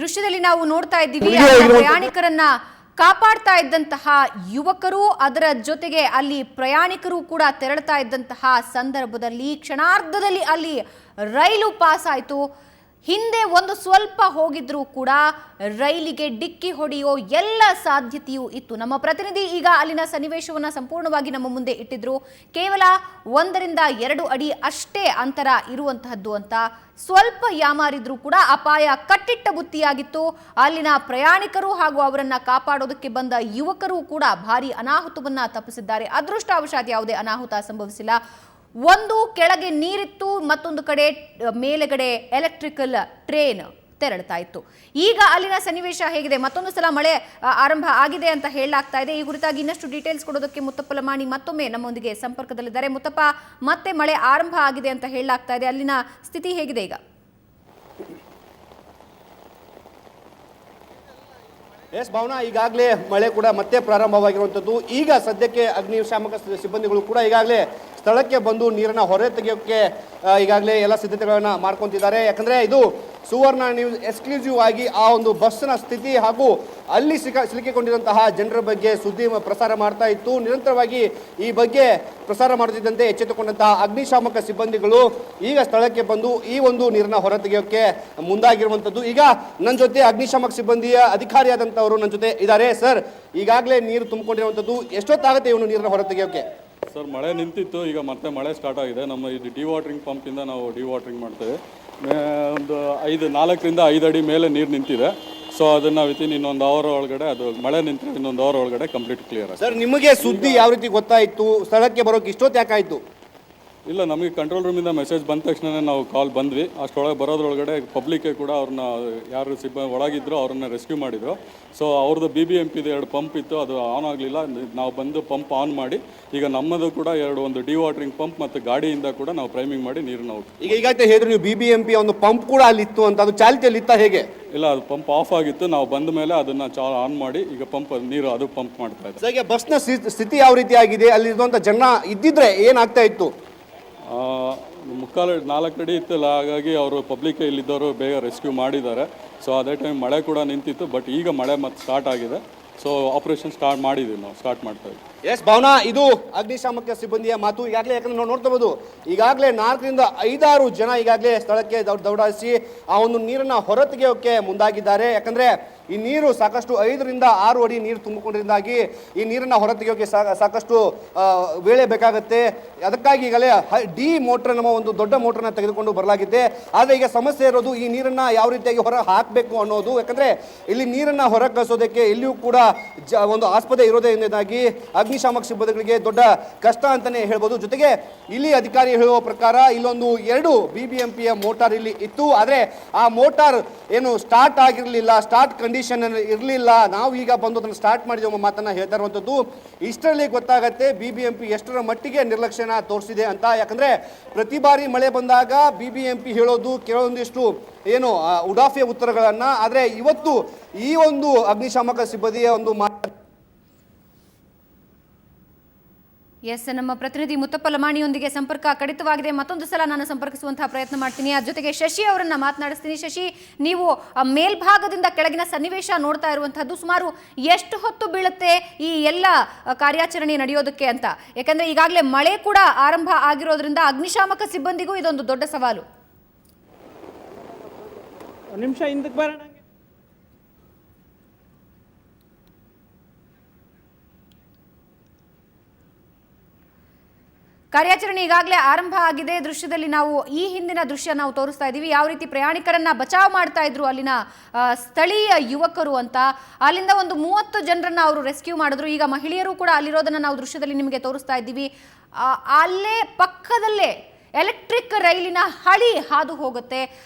ದೃಶ್ಯದಲ್ಲಿ ನಾವು ನೋಡ್ತಾ ಇದ್ದೀವಿ ಪ್ರಯಾಣಿಕರನ್ನ ಕಾಪಾಡ್ತಾ ಇದ್ದಂತಹ ಯುವಕರು ಅದರ ಜೊತೆಗೆ ಅಲ್ಲಿ ಪ್ರಯಾಣಿಕರು ಕೂಡ ತೆರಳುತ್ತಾ ಇದ್ದಂತಹ ಸಂದರ್ಭದಲ್ಲಿ ಕ್ಷಣಾರ್ಧದಲ್ಲಿ ಅಲ್ಲಿ ರೈಲು ಪಾಸ್ ಆಯಿತು. ಹಿಂದೆ ಒಂದು ಸ್ವಲ್ಪ ಹೋಗಿದ್ರೂ ಕೂಡ ರೈಲಿಗೆ ಡಿಕ್ಕಿ ಹೊಡೆಯೋ ಎಲ್ಲ ಸಾಧ್ಯತೆಯೂ ಇತ್ತು. ನಮ್ಮ ಪ್ರತಿನಿಧಿ ಈಗ ಅಲ್ಲಿನ ಸನ್ನಿವೇಶವನ್ನು ಸಂಪೂರ್ಣವಾಗಿ ನಮ್ಮ ಮುಂದೆ ಇಟ್ಟಿದ್ರು. ಕೇವಲ 1-2 ಅಡಿ ಅಷ್ಟೇ ಅಂತರ ಇರುವಂತಹದ್ದು ಅಂತ. ಸ್ವಲ್ಪ ಯಾಮಾರಿದ್ರೂ ಕೂಡ ಅಪಾಯ ಕಟ್ಟಿಟ್ಟ ಬುತ್ತಿಯಾಗಿತ್ತು. ಅಲ್ಲಿನ ಪ್ರಯಾಣಿಕರು ಹಾಗೂ ಅವರನ್ನ ಕಾಪಾಡೋದಕ್ಕೆ ಬಂದ ಯುವಕರು ಕೂಡ ಭಾರಿ ಅನಾಹುತವನ್ನ ತಪ್ಪಿಸಿದ್ದಾರೆ. ಅದೃಷ್ಟವಶಾತ್ ಯಾವುದೇ ಅನಾಹುತ ಸಂಭವಿಸಿಲ್ಲ. ಒಂದು ಕೆಳಗೆ ನೀರಿತ್ತು, ಮತ್ತೊಂದು ಕಡೆ ಮೇಲೆಗಡೆ ಎಲೆಕ್ಟ್ರಿಕಲ್ ಟ್ರೈನ್ ತೆರಳುತ್ತಾ ಇತ್ತು. ಈಗ ಅಲ್ಲಿನ ಸನ್ನಿವೇಶ ಹೇಗಿದೆ? ಮತ್ತೊಂದು ಸಲ ಮಳೆ ಆರಂಭ ಆಗಿದೆ ಅಂತ ಹೇಳಲಾಗ್ತಾ ಇದೆ. ಈ ಕುರಿತಾಗಿ ಇನ್ನಷ್ಟು ಡೀಟೇಲ್ಸ್ ಕೊಡೋದಕ್ಕೆ ಮುತ್ತಪ್ಪ ಲಮಾಣಿ ಮತ್ತೊಮ್ಮೆ ನಮ್ಮೊಂದಿಗೆ ಸಂಪರ್ಕದಲ್ಲಿದ್ದಾರೆ. ಮುತ್ತಪ್ಪ, ಮತ್ತೆ ಮಳೆ ಆರಂಭ ಆಗಿದೆ ಅಂತ ಹೇಳಲಾಗ್ತಾ ಇದೆ, ಅಲ್ಲಿನ ಸ್ಥಿತಿ ಹೇಗಿದೆ ಈಗ? ಎಸ್ ಭಾವನಾ, ಈಗಾಗಲೇ ಮಳೆ ಕೂಡ ಮತ್ತೆ ಪ್ರಾರಂಭವಾಗಿರುವಂಥದ್ದು. ಈಗ ಸದ್ಯಕ್ಕೆ ಅಗ್ನಿಶಾಮಕ ಸಿಬ್ಬಂದಿಗಳು ಕೂಡ ಈಗಾಗಲೇ ಸ್ಥಳಕ್ಕೆ ಬಂದು ನೀರನ್ನು ಹೊರ ತೆಗೆಯೋಕ್ಕೆ ಈಗಾಗಲೇ ಎಲ್ಲ ಸಿದ್ಧತೆಗಳನ್ನು ಮಾಡ್ಕೊತಿದ್ದಾರೆ. ಯಾಕಂದರೆ ಇದು ಸುವರ್ಣ ನ್ಯೂಸ್ ಎಕ್ಸ್ಕ್ಲೂಸಿವ್ ಆಗಿ ಆ ಒಂದು ಬಸ್ನ ಸ್ಥಿತಿ ಹಾಗೂ ಅಲ್ಲಿ ಸಿಲುಕಿಕೊಂಡಿರುವಂತಹ ಜನರ ಬಗ್ಗೆ ಸುದ್ದಿ ಪ್ರಸಾರ ಮಾಡ್ತಾ ಇತ್ತು. ನಿರಂತರವಾಗಿ ಈ ಬಗ್ಗೆ ಪ್ರಸಾರ ಮಾಡುತ್ತಿದ್ದಂತೆ ಎಚ್ಚೆತ್ತುಕೊಂಡಂತಹ ಅಗ್ನಿಶಾಮಕ ಸಿಬ್ಬಂದಿಗಳು ಈಗ ಸ್ಥಳಕ್ಕೆ ಬಂದು ಈ ಒಂದು ನೀರನ್ನು ಹೊರ ತೆಗೆಯೋಕ್ಕೆ ಮುಂದಾಗಿರುವಂಥದ್ದು. ಈಗ ನನ್ನ ಜೊತೆ ಅಗ್ನಿಶಾಮಕ ಸಿಬ್ಬಂದಿಯ ಅಧಿಕಾರಿಯಾದಂಥವರು ನನ್ನ ಜೊತೆ ಇದ್ದಾರೆ. ಸರ್, ಈಗಾಗಲೇ ನೀರು ತುಂಬಿಕೊಂಡಿರುವಂಥದ್ದು, ಎಷ್ಟೊತ್ತಾಗುತ್ತೆ ಇವನು ನೀರನ್ನು ಹೊರ ತೆಗೆಯೋಕ್ಕೆ? ಸರ್, ಮಳೆ ನಿಂತಿತ್ತು, ಈಗ ಮತ್ತೆ ಮಳೆ ಸ್ಟಾರ್ಟ್ ಆಗಿದೆ. ನಮ್ಮ ಇದು ಡಿವಾಟ್ರಿಂಗ್ ಪಂಪಿಂದ ನಾವು ಡಿವಾಟ್ರಿಂಗ್ ಮಾಡ್ತೇವೆ. ಒಂದು 4ರಿಂದ 5 ಅಡಿ ಮೇಲೆ ನೀರು ನಿಂತಿದೆ. ಸೊ ಅದನ್ನು ವಿತಿನ್ ಇನ್ನೊಂದು ಅವರ್ ಒಳಗಡೆ, ಅದು ಮಳೆ ನಿಂತರೆ ಇನ್ನೊಂದು ಅವರ್ ಒಳಗಡೆ ಕಂಪ್ಲೀಟ್ ಕ್ಲಿಯರ್. ಸರ್, ನಿಮಗೆ ಸುದ್ದಿ ಯಾವ ರೀತಿ ಗೊತ್ತಾಯಿತು? ಸ್ಥಳಕ್ಕೆ ಬರೋಕೆ ಇಷ್ಟೊತ್ತು ಯಾಕಾಯಿತು? ಇಲ್ಲ, ನಮಗೆ ಕಂಟ್ರೋಲ್ ರೂಮಿಂದ ಮೆಸೇಜ್ ಬಂದ ತಕ್ಷಣ ನಾವು ಕಾಲ್ ಬಂದ್ವಿ. ಅಷ್ಟೊಳಗೆ ಬರೋದ್ರೊಳಗಡೆ ಪಬ್ಲಿಕ್ಗೆ ಕೂಡ ಅವ್ರನ್ನ ಯಾರು ಒಳಗಿದ್ರು ಅವ್ರನ್ನ ರೆಸ್ಕ್ಯೂ ಮಾಡಿದ್ರು. ಸೊ ಅವ್ರದ್ದು BBMPದು 2 ಪಂಪ್ ಇತ್ತು, ಅದು ಆನ್ ಆಗಲಿಲ್ಲ. ನಾವು ಬಂದು ಪಂಪ್ ಆನ್ ಮಾಡಿ ಈಗ ನಮ್ಮದು ಕೂಡ ಒಂದು ಡಿವಾಟ್ರಿಂಗ್ ಪಂಪ್ ಮತ್ತು ಗಾಡಿಯಿಂದ ಕೂಡ ನಾವು ಪ್ರೈಮಿಂಗ್ ಮಾಡಿ ನೀರನ್ನು ಈಗಾಗಲೇ ಹೇಳಿದ್ರು ನೀವು BBMP ಒಂದು ಪಂಪ್ ಕೂಡ ಅಲ್ಲಿತ್ತು ಅಂತ, ಅದು ಚಾಲ್ತಿಯಲ್ಲಿ ಇತ್ತ ಹೇಗೆ? ಇಲ್ಲ, ಅದು ಪಂಪ್ ಆಫ್ ಆಗಿತ್ತು. ನಾವು ಬಂದ ಮೇಲೆ ಅದನ್ನು ಆನ್ ಮಾಡಿ ಈಗ ನೀರು ಅದು ಪಂಪ್ ಮಾಡ್ತಾ ಇದೆ. ಈಗ ಬಸ್ನ ಸ್ಥಿತಿ ಯಾವ ರೀತಿ ಆಗಿದೆ? ಅಲ್ಲಿರುವಂಥ ಜನ ಇದ್ದಿದ್ರೆ ಏನಾಗ್ತಾ ಇತ್ತು? 4 ಅಡಿ ಇತ್ತಲ್ಲ, ಹಾಗಾಗಿ ಅವರು ಪಬ್ಲಿಕ್ ಇಲ್ಲಿದ್ದವರು ಬೇಗ ರೆಸ್ಕ್ಯೂ ಮಾಡಿದ್ದಾರೆ. ಸೊ ಅದೇ ಟೈಮ್ ಮಳೆ ಕೂಡ ನಿಂತಿತ್ತು, ಬಟ್ ಈಗ ಮಳೆ ಮತ್ತೆ ಸ್ಟಾರ್ಟ್ ಆಗಿದೆ. ಸೊ ಆಪರೇಷನ್ ಸ್ಟಾರ್ಟ್ ಮಾಡಿದ್ದೀವಿ, ನಾವು ಸ್ಟಾರ್ಟ್ ಮಾಡ್ತಾ ಇದ್ದೀವಿ. ಎಸ್ ಭಾವನಾ, ಇದು ಅಗ್ನಿಶಾಮಕ ಸಿಬ್ಬಂದಿಯ ಮಾತು. ಈಗಾಗಲೇ ಯಾಕಂದ್ರೆ ನಾವು ನೋಡ್ತಬಹುದು, ಈಗಾಗಲೇ 4ರಿಂದ 5 ಜನ ಈಗಾಗಲೇ ಸ್ಥಳಕ್ಕೆ ದೌಡಾಯಿಸಿ ಆ ಒಂದು ನೀರನ್ನು ಹೊರತೆಗೆಯೋಕೆ ಮುಂದಾಗಿದ್ದಾರೆ. ಯಾಕಂದ್ರೆ ಈ ನೀರು ಸಾಕಷ್ಟು 5ರಿಂದ 6 ಅಡಿ ನೀರು ತುಂಬಿಕೊಂಡಿರಿಂದಾಗಿ ಈ ನೀರನ್ನು ಹೊರತೆಗೆಯೋಕೆ ಸಾಕಷ್ಟು ವೇಳೆ ಬೇಕಾಗುತ್ತೆ. ಅದಕ್ಕಾಗಿ ಈಗಲೇ ಡಿ ಮೋಟ್ರ್ ನಮ್ಮ ಒಂದು ದೊಡ್ಡ ಮೋಟ್ರನ್ನ ತೆಗೆದುಕೊಂಡು ಬರಲಾಗಿದೆ. ಆದರೆ ಈಗ ಸಮಸ್ಯೆ ಇರೋದು ಈ ನೀರನ್ನು ಯಾವ ರೀತಿಯಾಗಿ ಹೊರ ಹಾಕಬೇಕು ಅನ್ನೋದು. ಯಾಕಂದ್ರೆ ಇಲ್ಲಿ ನೀರನ್ನು ಹೊರ ಕಳಿಸೋದಕ್ಕೆ ಎಲ್ಲಿಯೂ ಕೂಡ ಒಂದು ಆಸ್ಪತ್ರೆ ಇರೋದ್ರಿಂದಾಗಿ ಅಗ್ನಿಶಾಮಕ ಸಿಬ್ಬಂದಿಗಳಿಗೆ ದೊಡ್ಡ ಕಷ್ಟ ಅಂತಾನೆ ಹೇಳ್ಬೋದು. ಜೊತೆಗೆ ಇಲ್ಲಿ ಅಧಿಕಾರಿ ಹೇಳುವ ಪ್ರಕಾರ ಇಲ್ಲೊಂದು 2 BBMPಯ ಮೋಟಾರ್ ಇಲ್ಲಿ ಇತ್ತು, ಆದರೆ ಆ ಮೋಟಾರ್ ಏನು ಸ್ಟಾರ್ಟ್ ಆಗಿರಲಿಲ್ಲ, ಸ್ಟಾರ್ಟ್ ಕಂಡೀಷನ್ ಇರಲಿಲ್ಲ. ನಾವು ಈಗ ಬಂದು ಅದನ್ನು ಸ್ಟಾರ್ಟ್ ಮಾಡಿದ ಮಾತನ್ನ ಹೇಳ್ತಾ ಇರುವಂಥದ್ದು. ಇಷ್ಟರಲ್ಲಿ ಗೊತ್ತಾಗತ್ತೆ BBMP ಎಷ್ಟರ ಮಟ್ಟಿಗೆ ನಿರ್ಲಕ್ಷ್ಯನ ತೋರಿಸಿದೆ ಅಂತ. ಯಾಕಂದ್ರೆ ಪ್ರತಿ ಬಾರಿ ಮಳೆ ಬಂದಾಗ BBMP ಹೇಳೋದು ಕೆಲವೊಂದಿಷ್ಟು ಏನು ಉಡಾಫಿಯ ಉತ್ತರಗಳನ್ನ, ಆದರೆ ಇವತ್ತು ಈ ಒಂದು ಅಗ್ನಿಶಾಮಕ ಸಿಬ್ಬಂದಿಯ ಒಂದು ಎಸ್, ನಮ್ಮ ಪ್ರತಿನಿಧಿ ಮುತ್ತಪ್ಪ ಲಮಾಣಿಯೊಂದಿಗೆ ಸಂಪರ್ಕ ಕಡಿತವಾಗಿದೆ. ಮತ್ತೊಂದು ಸಲ ನಾನು ಸಂಪರ್ಕಿಸುವಂತಹ ಪ್ರಯತ್ನ ಮಾಡ್ತೀನಿ. ಅದ್ರ ಜೊತೆಗೆ ಶಶಿ ಅವರನ್ನ ಮಾತನಾಡಿಸ್ತೀನಿ. ಶಶಿ, ನೀವು ಮೇಲ್ಭಾಗದಿಂದ ಕೆಳಗಿನ ಸನ್ನಿವೇಶ ನೋಡ್ತಾ ಇರುವಂತಹದ್ದು, ಸುಮಾರು ಎಷ್ಟು ಹೊತ್ತು ಬೀಳುತ್ತೆ ಈ ಎಲ್ಲ ಕಾರ್ಯಾಚರಣೆ ನಡೆಯೋದಕ್ಕೆ ಅಂತ? ಯಾಕಂದ್ರೆ ಈಗಾಗಲೇ ಮಳೆ ಕೂಡ ಆರಂಭ ಆಗಿರೋದ್ರಿಂದ ಅಗ್ನಿಶಾಮಕ ಸಿಬ್ಬಂದಿಗೂ ಇದೊಂದು ದೊಡ್ಡ ಸವಾಲು. ನಿಮಿಷ ಹಿಂದಕ್ಕೆ ಬರೋಣ. ಕಾರ್ಯಾಚರಣೆ ಈಗಾಗಲೇ ಆರಂಭ ಆಗಿದೆ. ದೃಶ್ಯದಲ್ಲಿ ನಾವು ಈ ಹಿಂದಿನ ದೃಶ್ಯ ನಾವು ತೋರಿಸ್ತಾ ಇದ್ದೀವಿ, ಯಾವ ರೀತಿ ಪ್ರಯಾಣಿಕರನ್ನ ಬಚಾವ್ ಮಾಡ್ತಾ ಇದ್ರು ಅಲ್ಲಿನ ಸ್ಥಳೀಯ ಯುವಕರು ಅಂತ. ಅಲ್ಲಿಂದ ಒಂದು 30 ಜನರನ್ನ ಅವರು ರೆಸ್ಕ್ಯೂ ಮಾಡಿದ್ರು. ಈಗ ಮಹಿಳೆಯರು ಕೂಡ ಅಲ್ಲಿರೋದನ್ನ ನಾವು ದೃಶ್ಯದಲ್ಲಿ ನಿಮಗೆ ತೋರಿಸ್ತಾ ಇದ್ದೀವಿ. ಅಲ್ಲೇ ಪಕ್ಕದಲ್ಲೇ ಎಲೆಕ್ಟ್ರಿಕ್ ರೈಲಿನ ಹಳಿ ಹಾದು ಹೋಗುತ್ತೆ.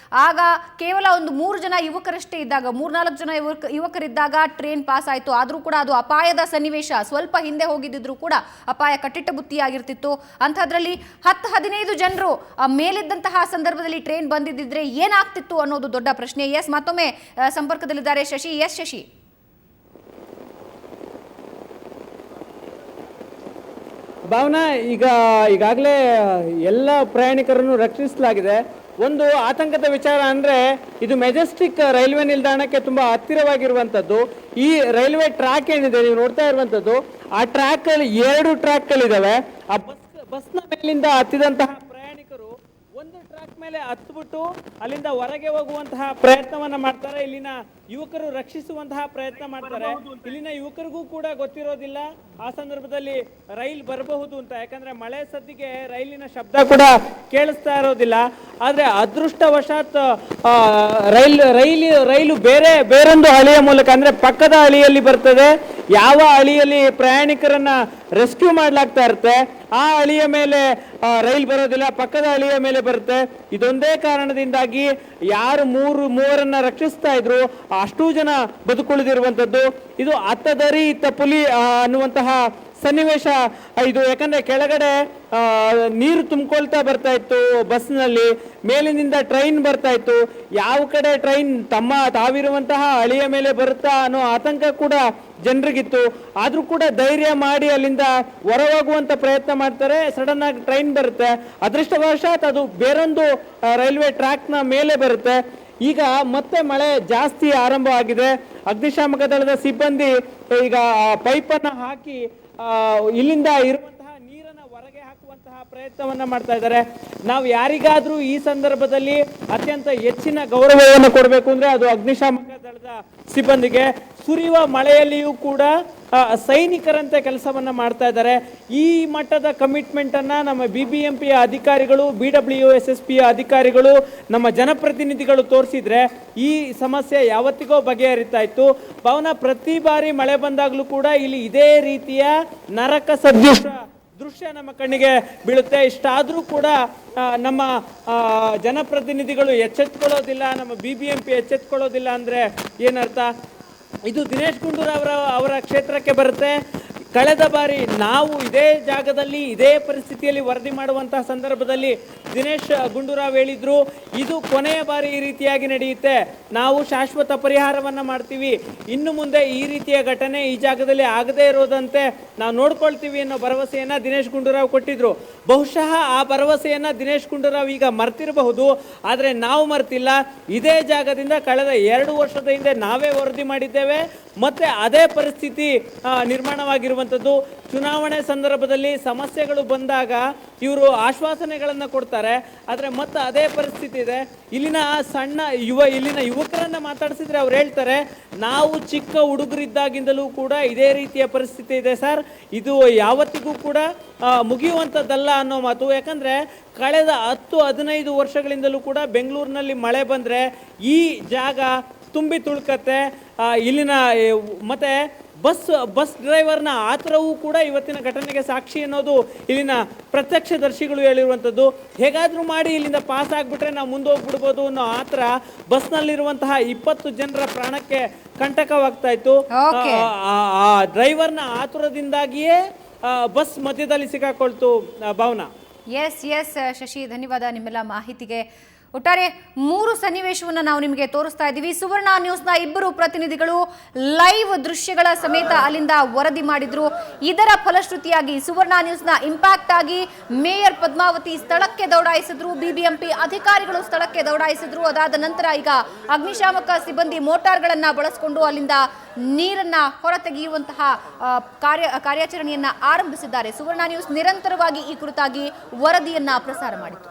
ಆಗ ಕೇವಲ ಒಂದು 3 ಜನ ಯುವಕರಷ್ಟೇ ಇದ್ದಾಗ, 3-4 ಜನ ಯುವಕರಿದ್ದಾಗ ಟ್ರೈನ್ ಪಾಸ್ ಆಯಿತು. ಆದರೂ ಕೂಡ ಅದು ಅಪಾಯದ ಸನ್ನಿವೇಶ. ಸ್ವಲ್ಪ ಹಿಂದೆ ಹೋಗಿದ್ದಿದ್ರು ಕೂಡ ಅಪಾಯ ಕಟ್ಟಿಟ್ಟ ಬುತ್ತಿಯಾಗಿರ್ತಿತ್ತು. ಅಂಥದ್ರಲ್ಲಿ 10-15 ಜನರು ಮೇಲಿದ್ದಂತಹ ಸಂದರ್ಭದಲ್ಲಿ ಟ್ರೈನ್ ಬಂದಿದ್ದಿದ್ರೆ ಏನಾಗ್ತಿತ್ತು ಅನ್ನೋದು ದೊಡ್ಡ ಪ್ರಶ್ನೆ. ಎಸ್, ಮತ್ತೊಮ್ಮೆ ಸಂಪರ್ಕದಲ್ಲಿದ್ದಾರೆ ಶಶಿ. ಎಸ್ ಶಶಿ. ಭಾವನಾ, ಈಗಾಗಲೇ ಎಲ್ಲ ಪ್ರಯಾಣಿಕರನ್ನು ರಕ್ಷಿಸಲಾಗಿದೆ. ಒಂದು ಆತಂಕದ ವಿಚಾರ ಅಂದ್ರೆ ಇದು ಮೆಜೆಸ್ಟಿಕ್ ರೈಲ್ವೆ ನಿಲ್ದಾಣಕ್ಕೆ ತುಂಬಾ ಹತ್ತಿರವಾಗಿರುವಂತದ್ದು. ಈ ರೈಲ್ವೆ ಟ್ರ್ಯಾಕ್ ಏನಿದೆ ನೀವು ನೋಡ್ತಾ ಇರುವಂತದ್ದು, ಆ ಟ್ರ್ಯಾಕ್ ಅಲ್ಲಿ 2 ಟ್ರ್ಯಾಕ್ಗಳಿದಾವೆ. ಆ ಬಸ್ನ ಮೇಲಿಂದ ಹತ್ತಿದಂತಹ ಪ್ರಯಾಣಿಕರು ಒಂದು ಟ್ರ್ಯಾಕ್ ಮೇಲೆ ಹತ್ಬಿಟ್ಟು ಅಲ್ಲಿಂದ ಹೊರಗೆ ಹೋಗುವಂತಹ ಪ್ರಯತ್ನವನ್ನ ಮಾಡ್ತಾರೆ. ಇಲ್ಲಿನ ಯುವಕರು ರಕ್ಷಿಸುವಂತಹ ಪ್ರಯತ್ನ ಮಾಡ್ತಾರೆ. ಇಲ್ಲಿನ ಯುವಕರಿಗೂ ಕೂಡ ಗೊತ್ತಿರೋದಿಲ್ಲ ಆ ಸಂದರ್ಭದಲ್ಲಿ ರೈಲ್ ಬರಬಹುದು ಅಂತ, ಯಾಕಂದ್ರೆ ಮಳೆ ಸದ್ದಿಗೆ ರೈಲಿನ ಶಬ್ದ ಕೂಡ ಕೇಳಿಸ್ತಾ ಇರೋದಿಲ್ಲ. ಆದ್ರೆ ಅದೃಷ್ಟವಶಾತ್ ರೈಲು ಬೇರೊಂದು ಹಳಿಯ ಮೂಲಕ ಅಂದ್ರೆ ಪಕ್ಕದ ಹಳಿಯಲ್ಲಿ ಬರ್ತದೆ. ಯಾವ ಹಳಿಯಲ್ಲಿ ಪ್ರಯಾಣಿಕರನ್ನ ರೆಸ್ಕ್ಯೂ ಮಾಡ್ಲಾಗ್ತಾ ಇರುತ್ತೆ ಆ ಹಳಿಯ ಮೇಲೆ ರೈಲ್ ಬರೋದಿಲ್ಲ, ಪಕ್ಕದ ಹಳಿಯ ಮೇಲೆ ಬರುತ್ತೆ. ಇದೊಂದೇ ಕಾರಣದಿಂದಾಗಿ ಯಾರು ಮೂವರನ್ನ ರಕ್ಷಿಸ್ತಾ ಇದ್ರು ಅಷ್ಟೂ ಜನ ಬದುಕುಳಿದಿರುವಂತದ್ದು. ಇದು ಅತ್ತದರಿ ಇತ್ತ ಪುಲಿ ಅನ್ನುವಂತಹ ಸನ್ನಿವೇಶ ಇದು. ಯಾಕಂದ್ರೆ ಕೆಳಗಡೆ ನೀರು ತುಂಬಿಕೊಳ್ತಾ ಬರ್ತಾ ಇತ್ತು ಬಸ್ನಲ್ಲಿ, ಮೇಲಿನಿಂದ ಟ್ರೈನ್ ಬರ್ತಾ ಇತ್ತು. ಯಾವ ಕಡೆ ಟ್ರೈನ್ ತಾವಿರುವಂತಹ ಹಳಿಯ ಮೇಲೆ ಬರುತ್ತಾ ಅನ್ನೋ ಆತಂಕ ಕೂಡ ಜನರಿಗಿತ್ತು. ಆದ್ರೂ ಕೂಡ ಧೈರ್ಯ ಮಾಡಿ ಅಲ್ಲಿಂದ ಹೊರಹೋಗುವಂತ ಪ್ರಯತ್ನ ಮಾಡ್ತಾರೆ. ಸಡನ್ ಆಗಿ ಟ್ರೈನ್ ಬರುತ್ತೆ. ಅದೃಷ್ಟವಶಾತ್ ಅದು ಬೇರೊಂದು ರೈಲ್ವೆ ಟ್ರ್ಯಾಕ್ ನ ಮೇಲೆ ಬರುತ್ತೆ. ಈಗ ಮತ್ತೆ ಮಳೆ ಜಾಸ್ತಿ ಆರಂಭವಾಗಿದೆ. ಅಗ್ನಿಶಾಮಕ ದಳದ ಸಿಬ್ಬಂದಿ ಈಗ ಪೈಪನ್ನು ಹಾಕಿ ಇಲ್ಲಿಂದ ಇರುವಂತಹ ನೀರನ್ನು ಹೊರಗೆ ಹಾಕುವಂತಹ ಪ್ರಯತ್ನವನ್ನ ಮಾಡ್ತಾ ಇದ್ದಾರೆ. ನಾವು ಯಾರಿಗಾದ್ರೂ ಈ ಸಂದರ್ಭದಲ್ಲಿ ಅತ್ಯಂತ ಹೆಚ್ಚಿನ ಗೌರವವನ್ನು ಕೊಡಬೇಕು ಅಂದ್ರೆ ಅದು ಅಗ್ನಿಶಾಮಕ ದಳದ ಸಿಬ್ಬಂದಿಗೆ. ಸುರಿಯುವ ಮಳೆಯಲ್ಲಿಯೂ ಕೂಡ ಸೈನಿಕರಂತೆ ಕೆಲಸವನ್ನ ಮಾಡ್ತಾ ಇದ್ದಾರೆ. ಈ ಮಟ್ಟದ ಕಮಿಟ್ಮೆಂಟ್ ಅನ್ನ ನಮ್ಮ BBMP ಅಧಿಕಾರಿಗಳು, BWSSP ಅಧಿಕಾರಿಗಳು, ನಮ್ಮ ಜನಪ್ರತಿನಿಧಿಗಳು ತೋರಿಸಿದ್ರೆ ಈ ಸಮಸ್ಯೆ ಯಾವತ್ತಿಗೋ ಬಗೆಹರಿತಾ ಇತ್ತು. ಭಾವನಾ, ಪ್ರತಿ ಬಾರಿ ಮಳೆ ಬಂದಾಗ್ಲೂ ಕೂಡ ಇಲ್ಲಿ ಇದೇ ರೀತಿಯ ನರಕ ಸದೃಶ ದೃಶ್ಯ ನಮ್ಮ ಕಣ್ಣಿಗೆ ಬೀಳುತ್ತೆ. ಇಷ್ಟಾದ್ರೂ ಕೂಡ ನಮ್ಮ ಜನಪ್ರತಿನಿಧಿಗಳು ಎಚ್ಚೆತ್ಕೊಳ್ಳೋದಿಲ್ಲ, ನಮ್ಮ BBMP ಎಚ್ಚೆತ್ಕೊಳ್ಳೋದಿಲ್ಲ ಅಂದ್ರೆ ಏನರ್ಥ? ಇದು ದಿನೇಶ್ ಗುಂಡೂರಾವ್ ಅವರ ಕ್ಷೇತ್ರಕ್ಕೆ ಬರುತ್ತೆ. ಕಳೆದ ಬಾರಿ ನಾವು ಇದೇ ಜಾಗದಲ್ಲಿ ಇದೇ ಪರಿಸ್ಥಿತಿಯಲ್ಲಿ ವರದಿ ಮಾಡುವಂತಹ ಸಂದರ್ಭದಲ್ಲಿ ದಿನೇಶ್ ಗುಂಡೂರಾವ್ ಹೇಳಿದ್ರು, ಇದು ಕೊನೆಯ ಬಾರಿ ಈ ರೀತಿಯಾಗಿ ನಡೆಯುತ್ತೆ, ನಾವು ಶಾಶ್ವತ ಪರಿಹಾರವನ್ನ ಮಾಡ್ತೀವಿ, ಇನ್ನು ಮುಂದೆ ಈ ರೀತಿಯ ಘಟನೆ ಈ ಜಾಗದಲ್ಲಿ ಆಗದೇ ಇರೋದಂತೆ ನಾವು ನೋಡ್ಕೊಳ್ತೀವಿ ಅನ್ನೋ ಭರವಸೆಯನ್ನ ದಿನೇಶ್ ಗುಂಡೂರಾವ್ ಕೊಟ್ಟಿದ್ರು. ಬಹುಶಃ ಆ ಭರವಸೆಯನ್ನ ದಿನೇಶ್ ಗುಂಡೂರಾವ್ ಈಗ ಮರ್ತಿರಬಹುದು, ಆದರೆ ನಾವು ಮರ್ತಿಲ್ಲ. ಇದೇ ಜಾಗದಿಂದ ಕಳೆದ 2 ವರ್ಷದ ಹಿಂದೆ ನಾವೇ ವರದಿ ಮಾಡಿದ್ದೇವೆ. ಮತ್ತೆ ಅದೇ ಪರಿಸ್ಥಿತಿ ನಿರ್ಮಾಣವಾಗಿರುವಂಥದ್ದು. ಚುನಾವಣೆ ಸಂದರ್ಭದಲ್ಲಿ ಸಮಸ್ಯೆಗಳು ಬಂದಾಗ ಇವರು ಆಶ್ವಾಸನೆಗಳನ್ನು ಕೊಡ್ತಾರೆ, ಆದರೆ ಮತ್ತೆ ಅದೇ ಪರಿಸ್ಥಿತಿ ಇದೆ. ಇಲ್ಲಿನ ಇಲ್ಲಿನ ಯುವಕರನ್ನ ಮಾತಾಡಿಸಿದ್ರೆ ಅವ್ರು ಹೇಳ್ತಾರೆ, ನಾವು ಚಿಕ್ಕ ಹುಡುಗರಿದ್ದಾಗಿಂದಲೂ ಕೂಡ ಇದೇ ರೀತಿಯ ಪರಿಸ್ಥಿತಿ ಇದೆ ಸರ್, ಇದು ಯಾವತ್ತಿಗೂ ಕೂಡ ಮುಗಿಯುವಂಥದ್ದಲ್ಲ ಅನ್ನೋ ಮಾತು. ಯಾಕಂದ್ರೆ ಕಳೆದ 10-15 ವರ್ಷಗಳಿಂದಲೂ ಕೂಡ ಬೆಂಗಳೂರಿನಲ್ಲಿ ಮಳೆ ಬಂದರೆ ಈ ಜಾಗ ತುಂಬಿ ತುಳುಕತ್ತೆ. ಇಲ್ಲಿನ ಮತ್ತೆ ಬಸ್ ಡ್ರೈವರ್ನ ಆತರವೂ ಕೂಡ ಇವತ್ತಿನ ಘಟನೆಗೆ ಸಾಕ್ಷಿ ಅನ್ನೋದು ಇಲ್ಲಿನ ಪ್ರತ್ಯಕ್ಷದರ್ಶಿಗಳು ಹೇಳಿರುವಂಥದ್ದು. ಹೇಗಾದರೂ ಮಾಡಿ ಇಲ್ಲಿಂದ ಪಾಸ್ ಆಗಿಬಿಟ್ರೆ ನಾವು ಮುಂದೆ ಹೋಗ್ಬಿಡ್ಬೋದು ಅನ್ನೋ ಆತರ ಬಸ್ನಲ್ಲಿರುವಂತಹ 20 ಜನರ ಪ್ರಾಣಕ್ಕೆ ಕಂಟಕವಾಗ್ತಾ ಇತ್ತು. ಆ ಡ್ರೈವರ್ನ ಆತುರದಿಂದಾಗಿಯೇ ಬಸ್ ಮಧ್ಯದಲ್ಲಿ ಸಿಕ್ಕಾಕೊಳ್ತು. ಭಾವನಾ. ಎಸ್ ಶಶಿ, ಧನ್ಯವಾದ ನಿಮ್ಮೆಲ್ಲ ಮಾಹಿತಿಗೆ. ಒಟ್ಟಾರೆ 3 ಸನ್ನಿವೇಶವನ್ನು ನಾವು ನಿಮಗೆ ತೋರಿಸ್ತಾ ಇದ್ದೀವಿ. ಸುವರ್ಣ ನ್ಯೂಸ್ನ 2 ಪ್ರತಿನಿಧಿಗಳು ಲೈವ್ ದೃಶ್ಯಗಳ ಸಮೇತ ಅಲ್ಲಿಂದ ವರದಿ ಮಾಡಿದ್ರು. ಇದರ ಫಲಶ್ರುತಿಯಾಗಿ ಸುವರ್ಣ ನ್ಯೂಸ್ನ ಇಂಪ್ಯಾಕ್ಟ್ ಆಗಿ ಮೇಯರ್ ಪದ್ಮಾವತಿ ಸ್ಥಳಕ್ಕೆ ದೌಡಾಯಿಸಿದ್ರು, BBMP ಅಧಿಕಾರಿಗಳು ಸ್ಥಳಕ್ಕೆ ದೌಡಾಯಿಸಿದ್ರು. ಅದಾದ ನಂತರ ಈಗ ಅಗ್ನಿಶಾಮಕ ಸಿಬ್ಬಂದಿ ಮೋಟಾರ್ಗಳನ್ನ ಬಳಸಿಕೊಂಡು ಅಲ್ಲಿಂದ ನೀರನ್ನ ಹೊರತೆಗೆಯುವಂತಹ ಕಾರ್ಯಾಚರಣೆಯನ್ನ ಆರಂಭಿಸಿದ್ದಾರೆ. ಸುವರ್ಣ ನ್ಯೂಸ್ ನಿರಂತರವಾಗಿ ಈ ಕುರಿತಾಗಿ ವರದಿಯನ್ನ ಪ್ರಸಾರ ಮಾಡಿತು.